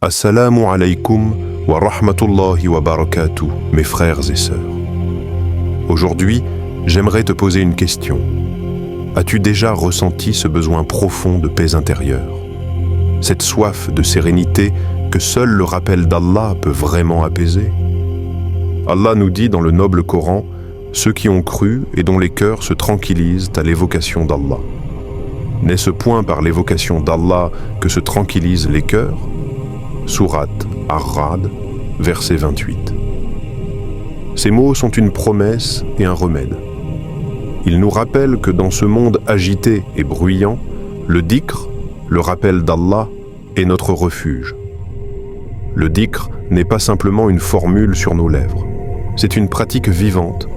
Assalamu alaikum wa rahmatullahi wa barakatuh, mes frères et sœurs. Aujourd'hui, j'aimerais te poser une question. As-tu déjà ressenti ce besoin profond de paix intérieure? Cette soif de sérénité que seul le rappel d'Allah peut vraiment apaiser? Allah nous dit dans le noble Coran, ceux qui ont cru et dont les cœurs se tranquillisent à l'évocation d'Allah. N'est-ce point par l'évocation d'Allah que se tranquillisent les cœurs? Sourate Ar-Ra'd, verset 28. Ces mots sont une promesse et un remède. Ils nous rappellent que dans ce monde agité et bruyant, le dhikr, le rappel d'Allah, est notre refuge. Le dhikr n'est pas simplement une formule sur nos lèvres. C'est une pratique vivante,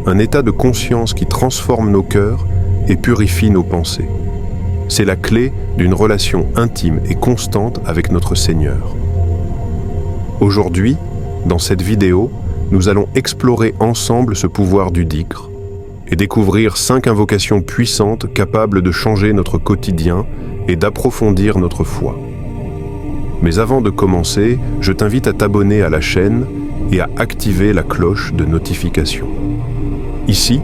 un état de conscience qui transforme nos cœurs et purifie nos pensées. C'est la clé d'une relation intime et constante avec notre Seigneur. Aujourd'hui, dans cette vidéo, nous allons explorer ensemble ce pouvoir du dhikr et découvrir 5 invocations puissantes capables de changer notre quotidien et d'approfondir notre foi. Mais avant de commencer, je t'invite à t'abonner à la chaîne et à activer la cloche de notification. Ici,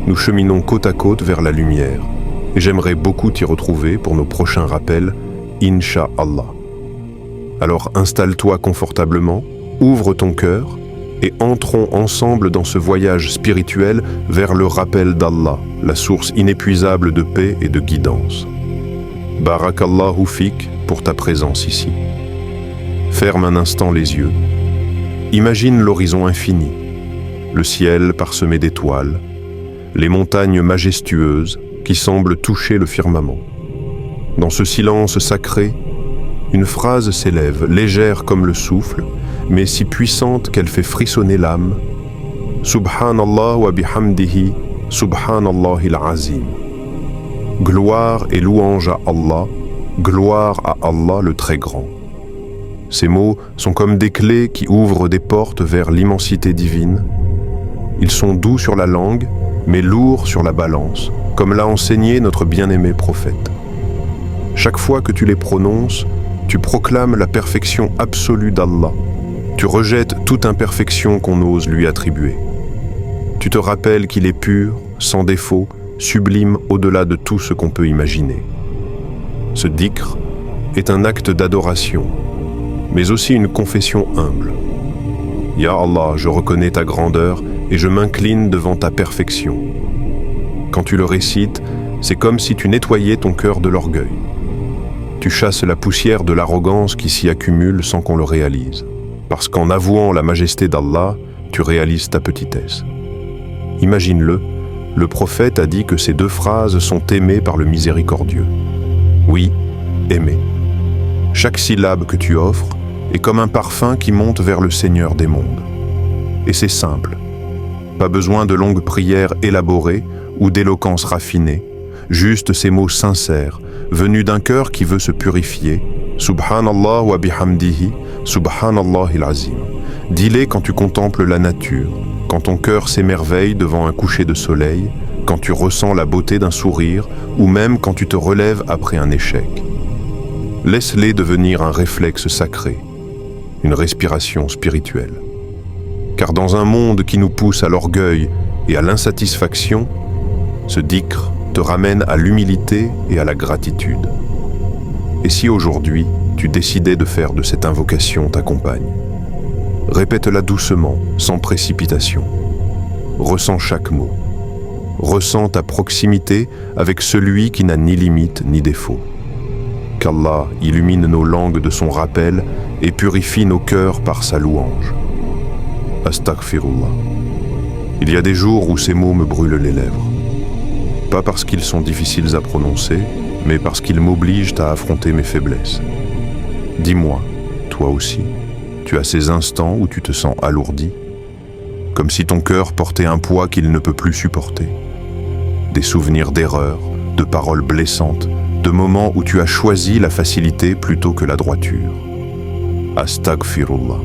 nous cheminons côte à côte vers la lumière. Et j'aimerais beaucoup t'y retrouver pour nos prochains rappels, Inch'Allah. Alors installe-toi confortablement, ouvre ton cœur et entrons ensemble dans ce voyage spirituel vers le rappel d'Allah, la source inépuisable de paix et de guidance. Barakallahu fik pour ta présence ici. Ferme un instant les yeux. Imagine l'horizon infini, le ciel parsemé d'étoiles, les montagnes majestueuses qui semble toucher le firmament. Dans ce silence sacré, une phrase s'élève, légère comme le souffle, mais si puissante qu'elle fait frissonner l'âme. Subhanallah wa bihamdihi, subhanallahil azim. Gloire et louange à Allah, gloire à Allah le très grand. Ces mots sont comme des clés qui ouvrent des portes vers l'immensité divine. Ils sont doux sur la langue, mais lourds sur la balance, comme l'a enseigné notre bien-aimé prophète. Chaque fois que tu les prononces, tu proclames la perfection absolue d'Allah. Tu rejettes toute imperfection qu'on ose lui attribuer. Tu te rappelles qu'il est pur, sans défaut, sublime au-delà de tout ce qu'on peut imaginer. Ce dhikr est un acte d'adoration, mais aussi une confession humble. Ya Allah, je reconnais ta grandeur et je m'incline devant ta perfection. Quand tu le récites, c'est comme si tu nettoyais ton cœur de l'orgueil. Tu chasses la poussière de l'arrogance qui s'y accumule sans qu'on le réalise. Parce qu'en avouant la majesté d'Allah, tu réalises ta petitesse. Imagine-le, le prophète a dit que ces 2 phrases sont aimées par le miséricordieux. Oui, aimer. Chaque syllabe que tu offres est comme un parfum qui monte vers le Seigneur des mondes. Et c'est simple. Pas besoin de longues prières élaborées ou d'éloquence raffinée, juste ces mots sincères, venus d'un cœur qui veut se purifier. Subhanallah wa bihamdihi, subhanallahil azim. Dis-les quand tu contemples la nature, quand ton cœur s'émerveille devant un coucher de soleil, quand tu ressens la beauté d'un sourire, ou même quand tu te relèves après un échec. Laisse-les devenir un réflexe sacré, une respiration spirituelle. Car dans un monde qui nous pousse à l'orgueil et à l'insatisfaction, ce dhikr te ramène à l'humilité et à la gratitude. Et si aujourd'hui, tu décidais de faire de cette invocation ta compagne? Répète-la doucement, sans précipitation. Ressens chaque mot. Ressens ta proximité avec celui qui n'a ni limite ni défaut. Qu'Allah illumine nos langues de son rappel et purifie nos cœurs par sa louange. Astaghfirullah. Il y a des jours où ces mots me brûlent les lèvres. Pas parce qu'ils sont difficiles à prononcer, mais parce qu'ils m'obligent à affronter mes faiblesses. Dis-moi, toi aussi, tu as ces instants où tu te sens alourdi, comme si ton cœur portait un poids qu'il ne peut plus supporter. Des souvenirs d'erreurs, de paroles blessantes, de moments où tu as choisi la facilité plutôt que la droiture. Astaghfirullah.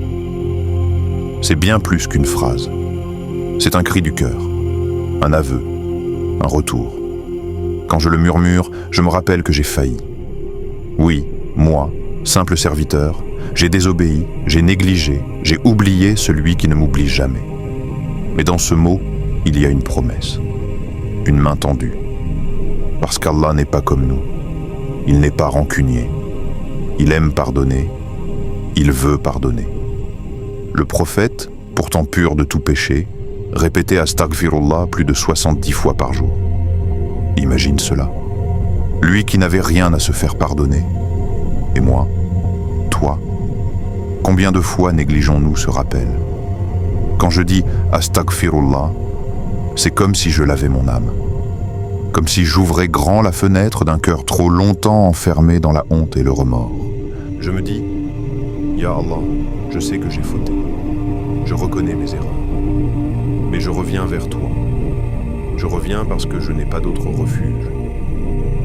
C'est bien plus qu'une phrase. C'est un cri du cœur, un aveu, un retour. Quand je le murmure, je me rappelle que j'ai failli. Oui, moi, simple serviteur, J'ai désobéi, j'ai négligé, j'ai oublié celui qui ne m'oublie jamais. Mais dans ce mot, il y a une promesse, une main tendue. Parce qu'Allah n'est pas comme nous. Il n'est pas rancunier. Il aime pardonner. Il veut pardonner. Le prophète, pourtant pur de tout péché, répétait Astaghfirullah plus de 70 fois par jour. Imagine cela. Lui qui n'avait rien à se faire pardonner. Et moi, toi, combien de fois négligeons-nous ce rappel? Quand je dis Astaghfirullah, c'est comme si je lavais mon âme. Comme si j'ouvrais grand la fenêtre d'un cœur trop longtemps enfermé dans la honte et le remords. Je me dis, Ya Allah, je sais que j'ai fauté. Je reconnais mes erreurs. Mais je reviens vers toi. Je reviens parce que je n'ai pas d'autre refuge.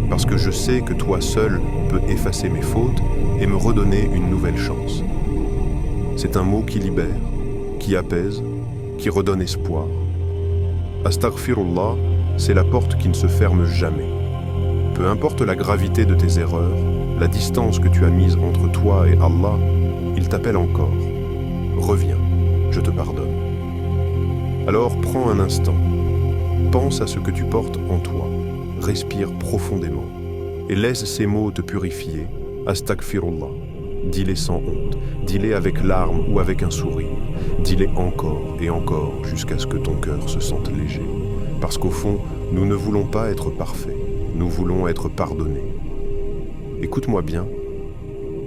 Parce que je sais que toi seul peux effacer mes fautes et me redonner une nouvelle chance. C'est un mot qui libère, qui apaise, qui redonne espoir. Astaghfirullah, c'est la porte qui ne se ferme jamais. Peu importe la gravité de tes erreurs, la distance que tu as mise entre toi et Allah, il t'appelle encore. Reviens, je te pardonne. Alors prends un instant, pense à ce que tu portes en toi, respire profondément et laisse ces mots te purifier. Astaghfirullah, dis-les sans honte, dis-les avec larmes ou avec un sourire, dis-les encore et encore jusqu'à ce que ton cœur se sente léger. Parce qu'au fond, nous ne voulons pas être parfaits, nous voulons être pardonnés. Écoute-moi bien,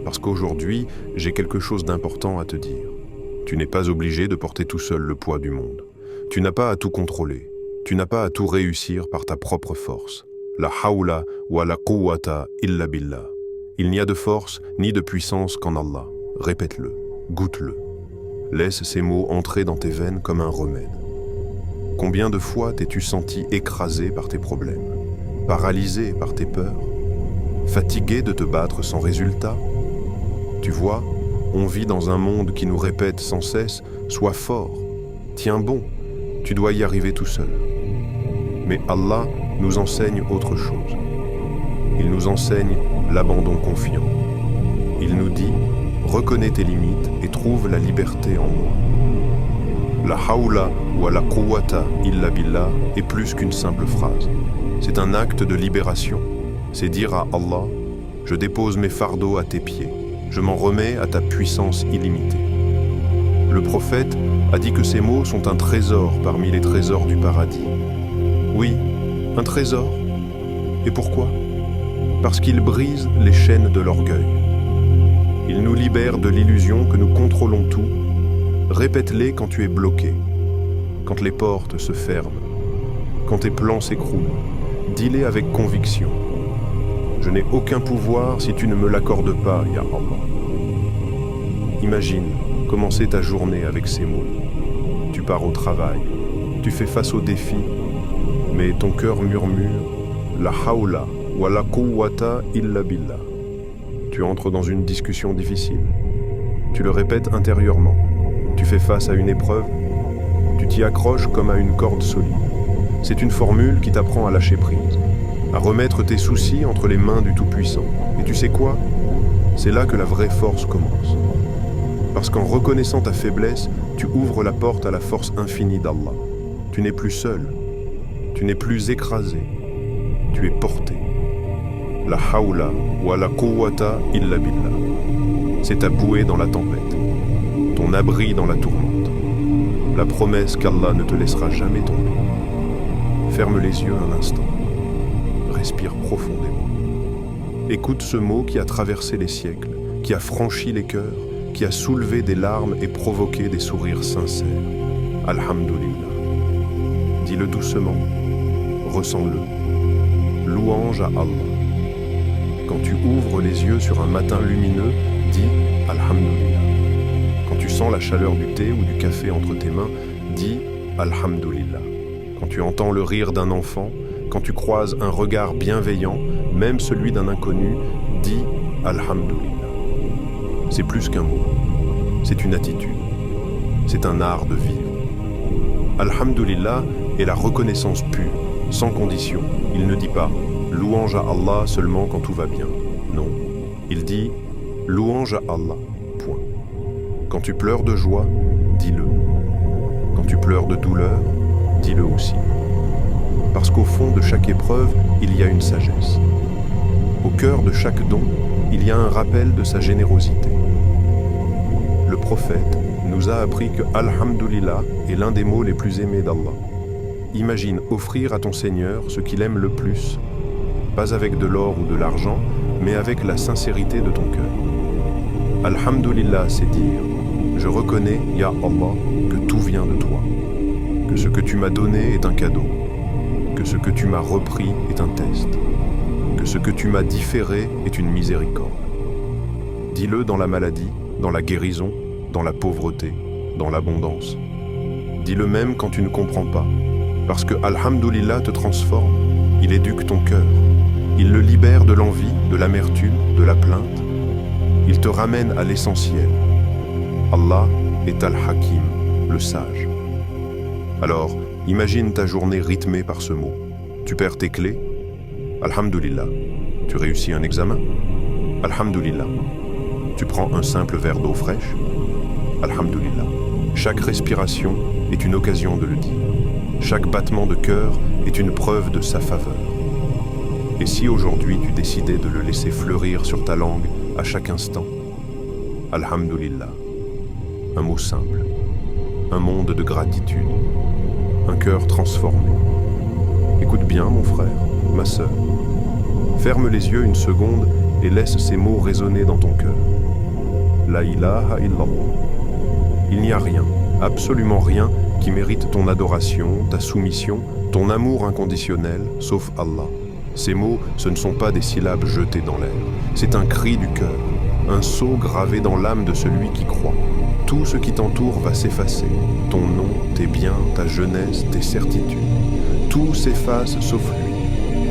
parce qu'aujourd'hui, j'ai quelque chose d'important à te dire. Tu n'es pas obligé de porter tout seul le poids du monde. Tu n'as pas à tout contrôler. Tu n'as pas à tout réussir par ta propre force. La hawla wa la quwwata illa billah. Il n'y a de force ni de puissance qu'en Allah. Répète-le, goûte-le. Laisse ces mots entrer dans tes veines comme un remède. Combien de fois t'es-tu senti écrasé par tes problèmes, paralysé par tes peurs, fatigué de te battre sans résultat? Tu vois, on vit dans un monde qui nous répète sans cesse « Sois fort, tiens bon, tu dois y arriver tout seul ». Mais Allah nous enseigne autre chose. Il nous enseigne l'abandon confiant. Il nous dit « Reconnais tes limites et trouve la liberté en moi ». La hawla wa la quwwata illa billah est plus qu'une simple phrase. C'est un acte de libération. C'est dire à Allah « Je dépose mes fardeaux à tes pieds. Je m'en remets à ta puissance illimitée ». Le prophète a dit que ces mots sont un trésor parmi les trésors du paradis. Oui, un trésor. Et pourquoi? Parce qu'il brise les chaînes de l'orgueil. Il nous libère de l'illusion que nous contrôlons tout. Répète-les quand tu es bloqué, quand les portes se ferment, quand tes plans s'écroulent. Dis-les avec conviction. Je n'ai aucun pouvoir si tu ne me l'accordes pas, Ya Allah. Imagine commencer ta journée avec ces mots. Tu pars au travail, tu fais face aux défis, mais ton cœur murmure la hawla wa la quwwata illa billah. Tu entres dans une discussion difficile. Tu le répètes intérieurement. Tu fais face à une épreuve. Tu t'y accroches comme à une corde solide. C'est une formule qui t'apprend à lâcher prise, à remettre tes soucis entre les mains du Tout-Puissant. Et tu sais quoi? C'est là que la vraie force commence. Parce qu'en reconnaissant ta faiblesse, tu ouvres la porte à la force infinie d'Allah. Tu n'es plus seul. Tu n'es plus écrasé. Tu es porté. La hawla wa la quwwata illa billah. C'est ta bouée dans la tempête, ton abri dans la tourmente, la promesse qu'Allah ne te laissera jamais tomber. Ferme les yeux un instant. Respire profondément. Écoute ce mot qui a traversé les siècles, qui a franchi les cœurs, qui a soulevé des larmes et provoqué des sourires sincères. Alhamdulillah. Dis-le doucement, ressens-le. Louange à Allah. Quand tu ouvres les yeux sur un matin lumineux, dis Alhamdulillah. Quand tu sens la chaleur du thé ou du café entre tes mains, dis Alhamdulillah. Quand tu entends le rire d'un enfant, quand tu croises un regard bienveillant, même celui d'un inconnu, dis Alhamdulillah. C'est plus qu'un mot, c'est une attitude, c'est un art de vivre. Alhamdulillah est la reconnaissance pure, sans condition. Il ne dit pas louange à Allah seulement quand tout va bien. Non, il dit louange à Allah, point. Quand tu pleures de joie, dis-le. Quand tu pleures de douleur, dis-le aussi. Parce qu'au fond de chaque épreuve, il y a une sagesse. Au cœur de chaque don, il y a un rappel de sa générosité. Le prophète nous a appris que Alhamdulillah est l'un des mots les plus aimés d'Allah. Imagine offrir à ton Seigneur ce qu'il aime le plus, pas avec de l'or ou de l'argent, mais avec la sincérité de ton cœur. Alhamdulillah, c'est dire « Je reconnais, Ya Allah, que tout vient de toi, que ce que tu m'as donné est un cadeau, que ce que tu m'as repris est un test, que ce que tu m'as différé est une miséricorde. » Dis-le dans la maladie, dans la guérison, dans la pauvreté, dans l'abondance. Dis-le même quand tu ne comprends pas, parce que Alhamdulillah te transforme, il éduque ton cœur, il le libère de l'envie, de l'amertume, de la plainte, il te ramène à l'essentiel. Allah est Al-Hakim, le sage. Alors, imagine ta journée rythmée par ce mot. Tu perds tes clés, Alhamdulillah. Tu réussis un examen, Alhamdulillah. Tu prends un simple verre d'eau fraîche, Alhamdulillah. Chaque respiration est une occasion de le dire. Chaque battement de cœur est une preuve de sa faveur. Et si aujourd'hui tu décidais de le laisser fleurir sur ta langue à chaque instant, Alhamdulillah, un mot simple, un monde de gratitude, un cœur transformé. Écoute bien mon frère, ma sœur, ferme les yeux une seconde et laisse ces mots résonner dans ton cœur. La ilaha illallah. Il n'y a rien, absolument rien, qui mérite ton adoration, ta soumission, ton amour inconditionnel, sauf Allah. Ces mots, ce ne sont pas des syllabes jetées dans l'air. C'est un cri du cœur, un sceau gravé dans l'âme de celui qui croit. Tout ce qui t'entoure va s'effacer. Ton nom, tes biens, ta jeunesse, tes certitudes. Tout s'efface sauf lui.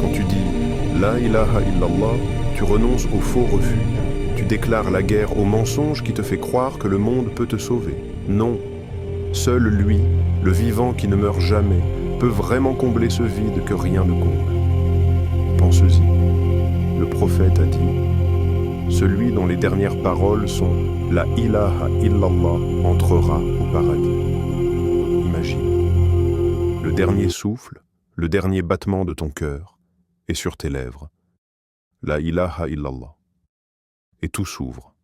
Quand tu dis « La ilaha illallah », tu renonces au faux refus. Tu déclares la guerre au mensonge qui te fait croire que le monde peut te sauver. Non. Seul lui, le vivant qui ne meurt jamais, peut vraiment combler ce vide que rien ne comble. Pense-y. Le prophète a dit « Celui dont les dernières paroles sont « La ilaha illallah » entrera au paradis. » Imagine. Le dernier souffle, le dernier battement de ton cœur est sur tes lèvres. La ilaha illallah. Et tout s'ouvre.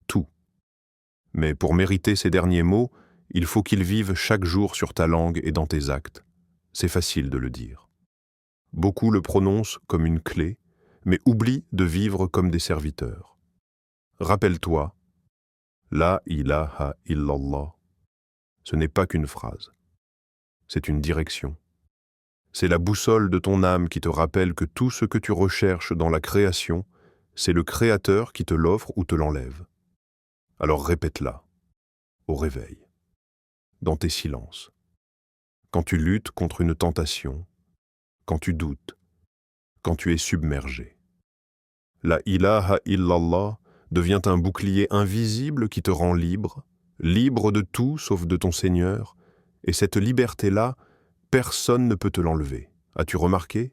Tout. Mais pour mériter ces derniers mots, il faut qu'ils vivent chaque jour sur ta langue et dans tes actes. C'est facile de le dire. Beaucoup le prononcent comme une clé, mais oublient de vivre comme des serviteurs. Rappelle-toi, La ilaha illallah, ce n'est pas qu'une phrase. C'est une direction. C'est la boussole de ton âme qui te rappelle que tout ce que tu recherches dans la création, c'est le Créateur qui te l'offre ou te l'enlève. Alors répète-la, au réveil, dans tes silences, quand tu luttes contre une tentation, quand tu doutes, quand tu es submergé. La ilaha illallah devient un bouclier invisible qui te rend libre, libre de tout sauf de ton Seigneur, et cette liberté-là, personne ne peut te l'enlever. As-tu remarqué?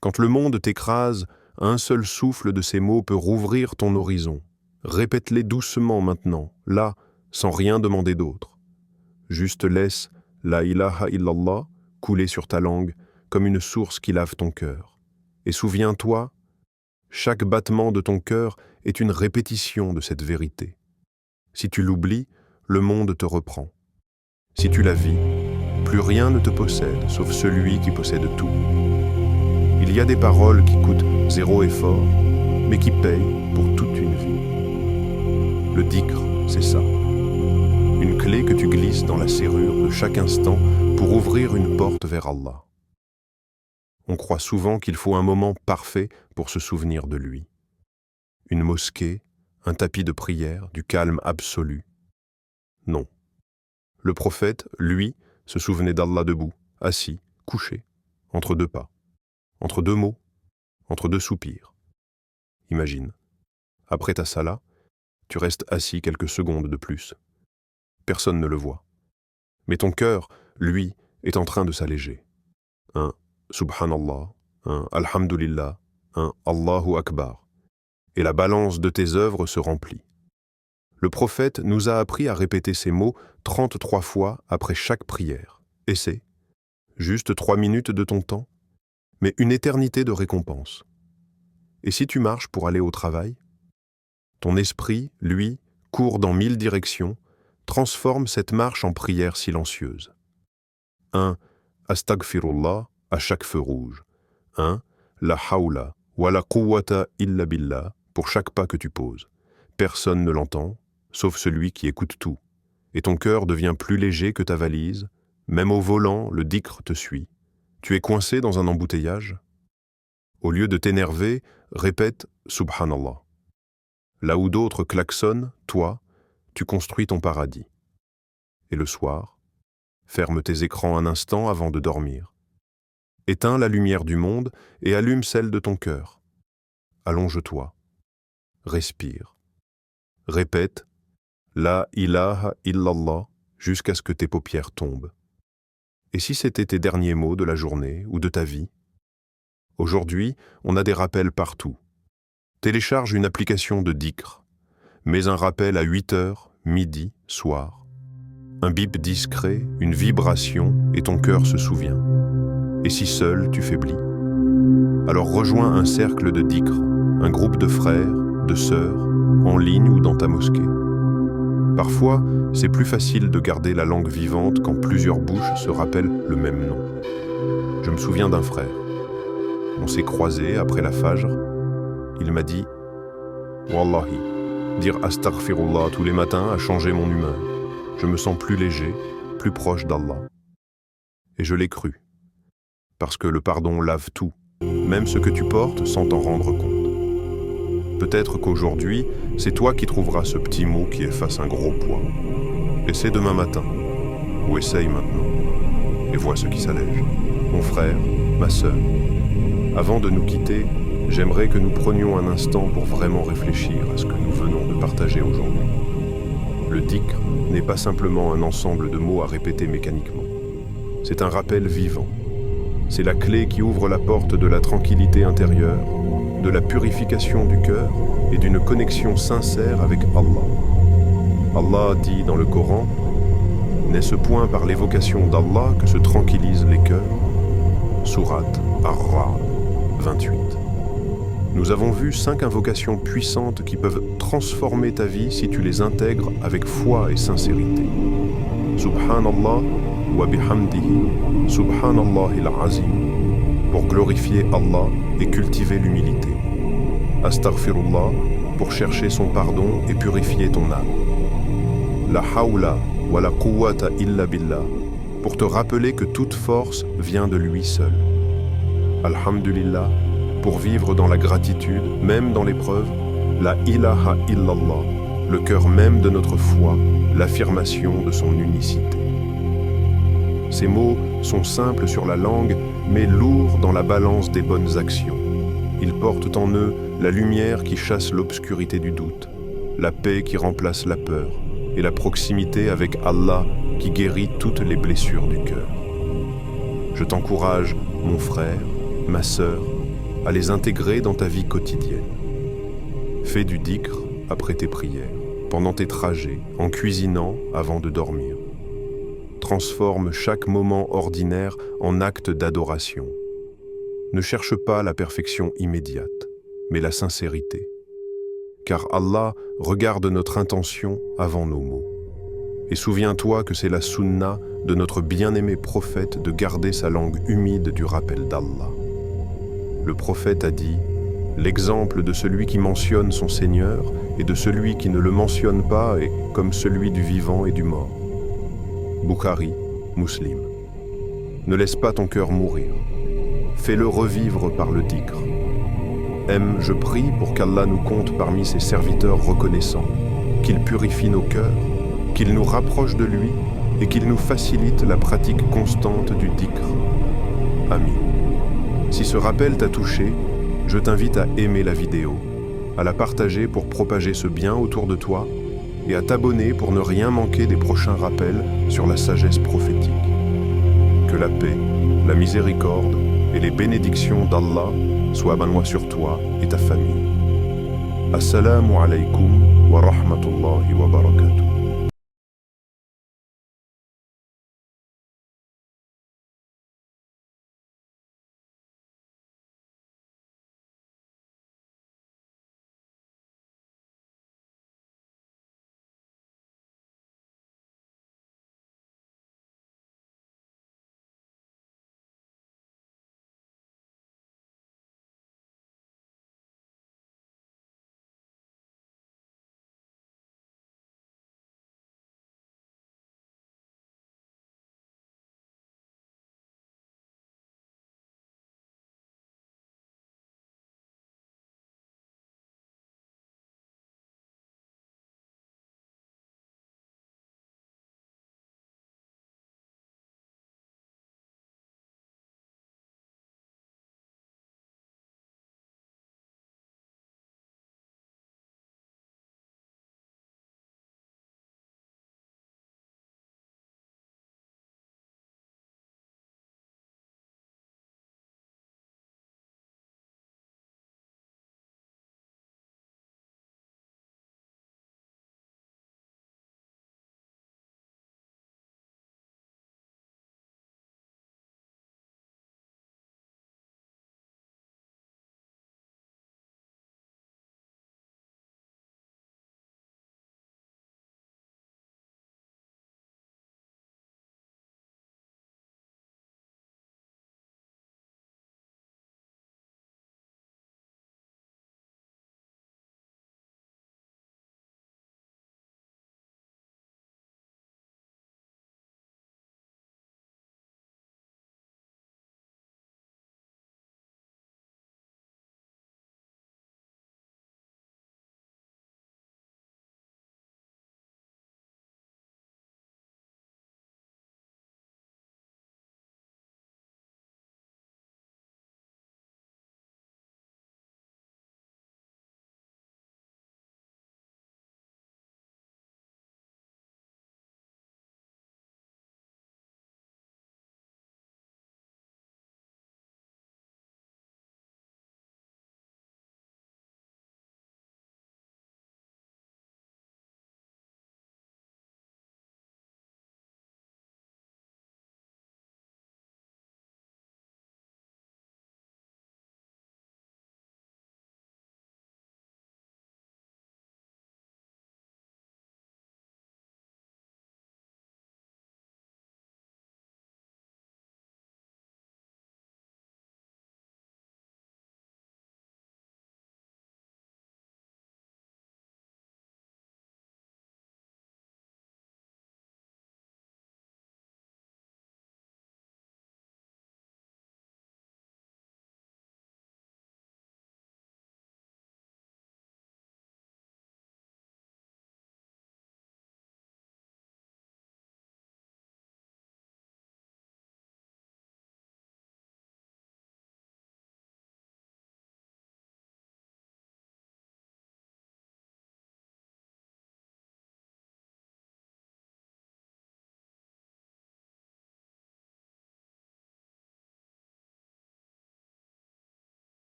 Quand le monde t'écrase, un seul souffle de ces mots peut rouvrir ton horizon. Répète-les doucement maintenant, là, sans rien demander d'autre. Juste laisse la ilaha illallah couler sur ta langue comme une source qui lave ton cœur. Et souviens-toi, chaque battement de ton cœur est une répétition de cette vérité. Si tu l'oublies, le monde te reprend. Si tu la vis, plus rien ne te possède, sauf celui qui possède tout. Il y a des paroles qui coûtent zéro effort, mais qui payent pour toute une vie. Le dhikr, c'est ça. Une clé que tu glisses dans la serrure de chaque instant pour ouvrir une porte vers Allah. On croit souvent qu'il faut un moment parfait pour se souvenir de lui. Une mosquée, un tapis de prière, du calme absolu. Non. Le prophète, lui, se souvenait d'Allah debout, assis, couché, entre deux pas, entre deux mots, entre deux soupirs. Imagine, après ta salat, tu restes assis quelques secondes de plus. Personne ne le voit. Mais ton cœur, lui, est en train de s'alléger. Un Subhanallah, un Alhamdulillah, un Allahu Akbar. Et la balance de tes œuvres se remplit. Le prophète nous a appris à répéter ces mots 33 fois après chaque prière. Et c'est juste 3 minutes de ton temps, mais une éternité de récompense. Et si tu marches pour aller au travail? Ton esprit, lui, court dans 1000 directions, transforme cette marche en prière silencieuse. 1. Astaghfirullah à chaque feu rouge. 1. La hawla wa la quwwata illa billah pour chaque pas que tu poses. Personne ne l'entend, sauf celui qui écoute tout. Et ton cœur devient plus léger que ta valise. Même au volant, le dhikr te suit. Tu es coincé dans un embouteillage? Au lieu de t'énerver, répète « Subhanallah ». Là où d'autres klaxonnent, toi, tu construis ton paradis. Et le soir, ferme tes écrans un instant avant de dormir. Éteins la lumière du monde et allume celle de ton cœur. Allonge-toi. Respire. Répète « La ilaha illallah » jusqu'à ce que tes paupières tombent. Et si c'était tes derniers mots de la journée ou de ta vie? Aujourd'hui, on a des rappels partout. Télécharge une application de dhikr. Mets un rappel à 8h, midi, soir. Un bip discret, une vibration, et ton cœur se souvient. Et si seul tu faiblis? Alors rejoins un cercle de dhikr, un groupe de frères, de sœurs, en ligne ou dans ta mosquée. Parfois, c'est plus facile de garder la langue vivante quand plusieurs bouches se rappellent le même nom. Je me souviens d'un frère. On s'est croisés après la Fajr. Il m'a dit « Wallahi, dire Astaghfirullah tous les matins a changé mon humeur. Je me sens plus léger, plus proche d'Allah. » Et je l'ai cru. Parce que le pardon lave tout, même ce que tu portes sans t'en rendre compte. Peut-être qu'aujourd'hui, c'est toi qui trouveras ce petit mot qui efface un gros poids. Essaie demain matin, ou essaye maintenant, et vois ce qui s'allège. Mon frère, ma sœur, avant de nous quitter, j'aimerais que nous prenions un instant pour vraiment réfléchir à ce que nous venons de partager aujourd'hui. Le dhikr n'est pas simplement un ensemble de mots à répéter mécaniquement. C'est un rappel vivant. C'est la clé qui ouvre la porte de la tranquillité intérieure, de la purification du cœur et d'une connexion sincère avec Allah. Allah dit dans le Coran « N'est-ce point par l'évocation d'Allah que se tranquillisent les cœurs » Sourate Ar-Ra'd 28. Nous avons vu 5 invocations puissantes qui peuvent transformer ta vie si tu les intègres avec foi et sincérité. Subhanallah wa bihamdihi, Subhanallahil azim, pour glorifier Allah et cultiver l'humilité. Astaghfirullah, pour chercher son pardon et purifier ton âme. La hawla wa la quwwata illa billah, pour te rappeler que toute force vient de lui seul. Alhamdulillah, pour vivre dans la gratitude, même dans l'épreuve. La ilaha illallah, le cœur même de notre foi, l'affirmation de son unicité. Ces mots sont simples sur la langue, mais lourds dans la balance des bonnes actions. Ils portent en eux la lumière qui chasse l'obscurité du doute, la paix qui remplace la peur, et la proximité avec Allah qui guérit toutes les blessures du cœur. Je t'encourage, mon frère, ma sœur, à les intégrer dans ta vie quotidienne. Fais du dhikr après tes prières, pendant tes trajets, en cuisinant avant de dormir. Transforme chaque moment ordinaire en acte d'adoration. Ne cherche pas la perfection immédiate, mais la sincérité. Car Allah regarde notre intention avant nos mots. Et souviens-toi que c'est la sunna de notre bien-aimé prophète de garder sa langue humide du rappel d'Allah. Le prophète a dit « L'exemple de celui qui mentionne son Seigneur et de celui qui ne le mentionne pas est comme celui du vivant et du mort. » Bukhari, Muslim. Ne laisse pas ton cœur mourir. Fais-le revivre par le dhikr. Je prie pour qu'Allah nous compte parmi ses serviteurs reconnaissants, qu'il purifie nos cœurs, qu'il nous rapproche de lui et qu'il nous facilite la pratique constante du dhikr. Amin. Si ce rappel t'a touché, je t'invite à aimer la vidéo, à la partager pour propager ce bien autour de toi et à t'abonner pour ne rien manquer des prochains rappels sur la sagesse prophétique. Que la paix, la miséricorde et les bénédictions d'Allah soient sur toi et ta famille. Assalamu alaikum ورحمة الله وبركاته.